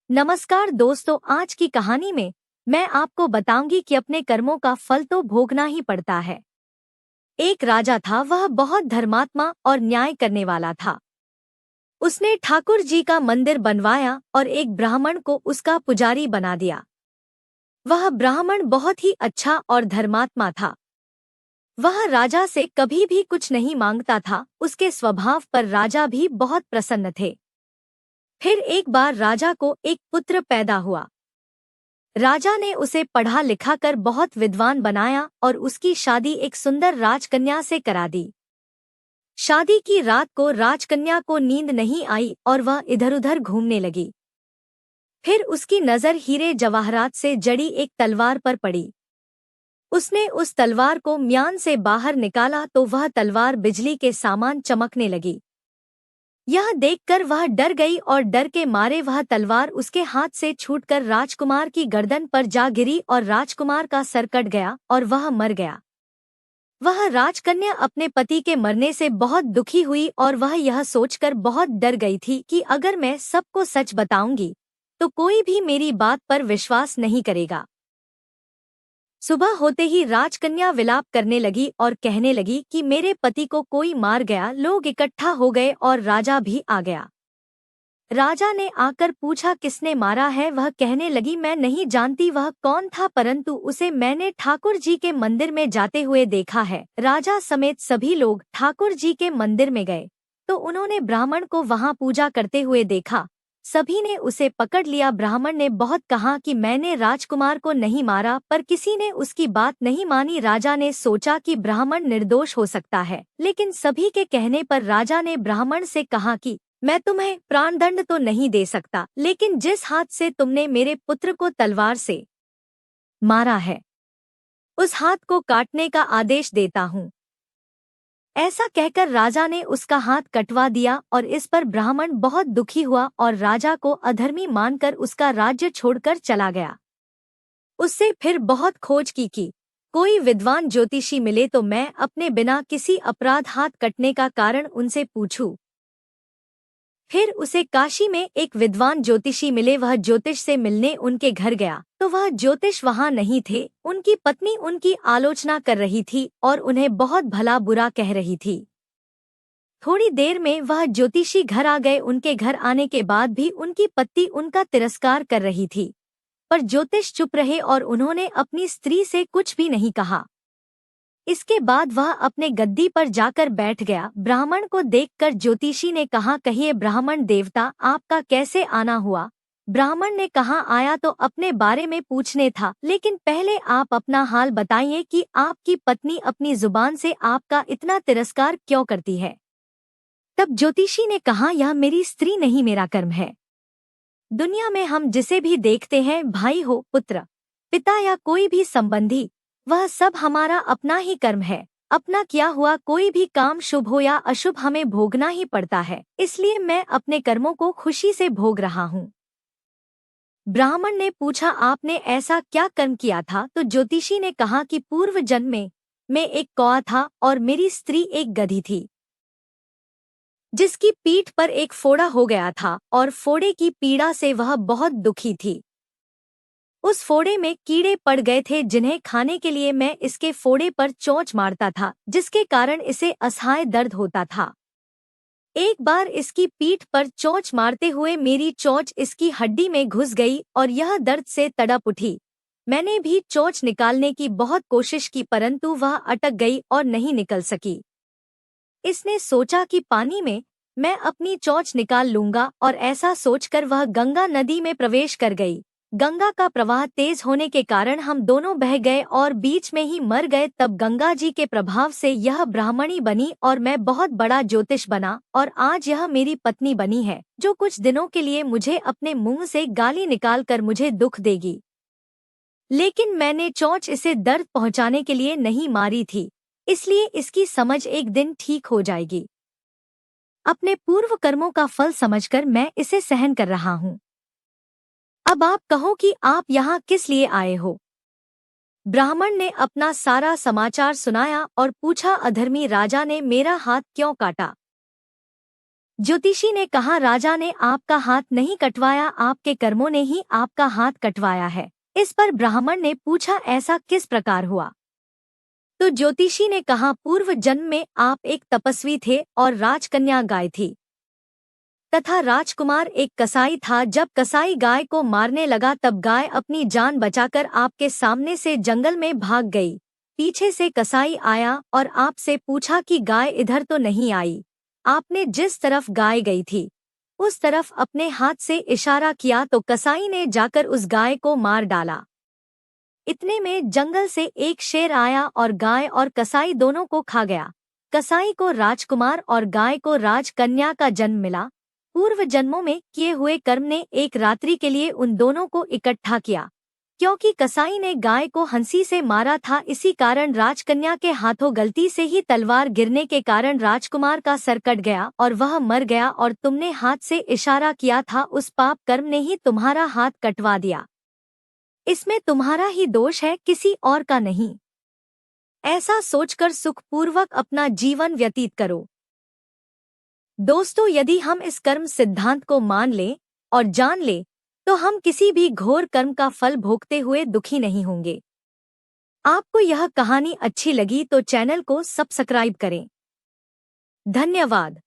नमस्कार दोस्तों, आज की कहानी में मैं आपको बताऊंगी कि अपने कर्मों का फल तो भोगना ही पड़ता है। एक राजा था, वह बहुत धर्मात्मा और न्याय करने वाला था। उसने ठाकुर जी का मंदिर बनवाया और एक ब्राह्मण को उसका पुजारी बना दिया। वह ब्राह्मण बहुत ही अच्छा और धर्मात्मा था। वह राजा से कभी भी कुछ नहीं मांगता था। उसके स्वभाव पर राजा भी बहुत प्रसन्न थे। फिर एक बार राजा को एक पुत्र पैदा हुआ। राजा ने उसे पढ़ा लिखा कर बहुत विद्वान बनाया और उसकी शादी एक सुंदर राजकन्या से करा दी। शादी की रात को राजकन्या को नींद नहीं आई और वह इधर-उधर घूमने लगी। फिर उसकी नज़र हीरे जवाहरात से जड़ी एक तलवार पर पड़ी। उसने उस तलवार को म्यान से बाहर निकाला तो वह तलवार बिजली के समान चमकने लगी। यह देखकर वह डर गई और डर के मारे वह तलवार उसके हाथ से छूटकर राजकुमार की गर्दन पर जा गिरी और राजकुमार का सर कट गया और वह मर गया। वह राजकन्या अपने पति के मरने से बहुत दुखी हुई और वह यह सोचकर बहुत डर गई थी कि अगर मैं सबको सच बताऊंगी तो कोई भी मेरी बात पर विश्वास नहीं करेगा। सुबह होते ही राजकन्या विलाप करने लगी और कहने लगी कि मेरे पति को कोई मार गया। लोग इकट्ठा हो गए और राजा भी आ गया। राजा ने आकर पूछा किसने मारा है। वह कहने लगी मैं नहीं जानती वह कौन था, परंतु उसे मैंने ठाकुर जी के मंदिर में जाते हुए देखा है। राजा समेत सभी लोग ठाकुर जी के मंदिर में गए तो उन्होंने ब्राह्मण को वहां पूजा करते हुए देखा। सभी ने उसे पकड़ लिया। ब्राह्मण ने बहुत कहा कि मैंने राजकुमार को नहीं मारा, पर किसी ने उसकी बात नहीं मानी। राजा ने सोचा कि ब्राह्मण निर्दोष हो सकता है, लेकिन सभी के कहने पर राजा ने ब्राह्मण से कहा कि मैं तुम्हें प्राणदंड तो नहीं दे सकता, लेकिन जिस हाथ से तुमने मेरे पुत्र को तलवार से मारा है उस हाथ को काटने का आदेश देता हूँ। ऐसा कहकर राजा ने उसका हाथ कटवा दिया और इस पर ब्राह्मण बहुत दुखी हुआ और राजा को अधर्मी मानकर उसका राज्य छोड़कर चला गया। उससे फिर बहुत खोज की कि कोई विद्वान ज्योतिषी मिले तो मैं अपने बिना किसी अपराध हाथ कटने का कारण उनसे पूछूं। फिर उसे काशी में एक विद्वान ज्योतिषी मिले। वह ज्योतिष से मिलने उनके घर गया तो वह ज्योतिष वहां नहीं थे। उनकी पत्नी उनकी आलोचना कर रही थी और उन्हें बहुत भला बुरा कह रही थी। थोड़ी देर में वह ज्योतिषी घर आ गए। उनके घर आने के बाद भी उनकी पत्नी उनका तिरस्कार कर रही थी, पर ज्योतिष चुप रहे और उन्होंने अपनी स्त्री से कुछ भी नहीं कहा। इसके बाद वह अपने गद्दी पर जाकर बैठ गया। ब्राह्मण को देखकर ज्योतिषी ने कहा, कहिए ब्राह्मण देवता, आपका कैसे आना हुआ? ब्राह्मण ने कहा, आया तो अपने बारे में पूछने था, लेकिन पहले आप अपना हाल बताइए कि आपकी पत्नी अपनी जुबान से आपका इतना तिरस्कार क्यों करती है? तब ज्योतिषी ने कहा, यह मेरी स्त्री नहीं, मेरा कर्म है। दुनिया में हम जिसे भी देखते हैं, भाई हो, पुत्र, पिता या कोई भी संबंधी, वह सब हमारा अपना ही कर्म है। अपना किया हुआ कोई भी काम शुभ हो या अशुभ हमें भोगना ही पड़ता है, इसलिए मैं अपने कर्मों को खुशी से भोग रहा हूँ। ब्राह्मण ने पूछा, आपने ऐसा क्या कर्म किया था? तो ज्योतिषी ने कहा कि पूर्व जन्म में मैं एक कौआ था और मेरी स्त्री एक गधी थी, जिसकी पीठ पर एक फोड़ा हो गया था और फोड़े की पीड़ा से वह बहुत दुखी थी। उस फोड़े में कीड़े पड़ गए थे, जिन्हें खाने के लिए मैं इसके फोड़े पर चोंच मारता था, जिसके कारण इसे असहाय दर्द होता था। एक बार इसकी पीठ पर चोंच मारते हुए मेरी चोंच इसकी हड्डी में घुस गई और यह दर्द से तड़प उठी। मैंने भी चोंच निकालने की बहुत कोशिश की, परंतु वह अटक गई और नहीं निकल सकी। इसने सोचा कि पानी में मैं अपनी चोंच निकाल लूंगा, और ऐसा सोचकर वह गंगा नदी में प्रवेश कर गई। गंगा का प्रवाह तेज होने के कारण हम दोनों बह गए और बीच में ही मर गए। तब गंगा जी के प्रभाव से यह ब्राह्मणी बनी और मैं बहुत बड़ा ज्योतिष बना, और आज यह मेरी पत्नी बनी है, जो कुछ दिनों के लिए मुझे अपने मुंह से गाली निकालकर मुझे दुख देगी। लेकिन मैंने चोंच इसे दर्द पहुंचाने के लिए नहीं मारी थी, इसलिए इसकी समझ एक दिन ठीक हो जाएगी। अपने पूर्व कर्मों का फल समझकर मैं इसे सहन कर रहा हूँ। अब आप कहो कि आप यहाँ किस लिए आए हो? ब्राह्मण ने अपना सारा समाचार सुनाया और पूछा, अधर्मी राजा ने मेरा हाथ क्यों काटा? ज्योतिषी ने कहा, राजा ने आपका हाथ नहीं कटवाया, आपके कर्मों ने ही आपका हाथ कटवाया है। इस पर ब्राह्मण ने पूछा, ऐसा किस प्रकार हुआ? तो ज्योतिषी ने कहा, पूर्व जन्म में आप एक तपस्वी थे और राजकन्या गाय थी तथा राजकुमार एक कसाई था। जब कसाई गाय को मारने लगा तब गाय अपनी जान बचाकर आपके सामने से जंगल में भाग गई। पीछे से कसाई आया और आपसे पूछा कि गाय इधर तो नहीं आई। आपने जिस तरफ गाय गई थी उस तरफ अपने हाथ से इशारा किया तो कसाई ने जाकर उस गाय को मार डाला। इतने में जंगल से एक शेर आया और गाय और कसाई दोनों को खा गया। कसाई को राजकुमार और गाय को राजकन्या का जन्म मिला। पूर्व जन्मों में किए हुए कर्म ने एक रात्रि के लिए उन दोनों को इकट्ठा किया। क्योंकि कसाई ने गाय को हंसी से मारा था, इसी कारण राजकन्या के हाथों गलती से ही तलवार गिरने के कारण राजकुमार का सर कट गया और वह मर गया, और तुमने हाथ से इशारा किया था, उस पाप कर्म ने ही तुम्हारा हाथ कटवा दिया। इसमें तुम्हारा ही दोष है, किसी और का नहीं। ऐसा सोचकर सुखपूर्वक अपना जीवन व्यतीत करो। दोस्तों, यदि हम इस कर्म सिद्धांत को मान लें और जान लें तो हम किसी भी घोर कर्म का फल भोगते हुए दुखी नहीं होंगे। आपको यह कहानी अच्छी लगी तो चैनल को सब्सक्राइब करें। धन्यवाद।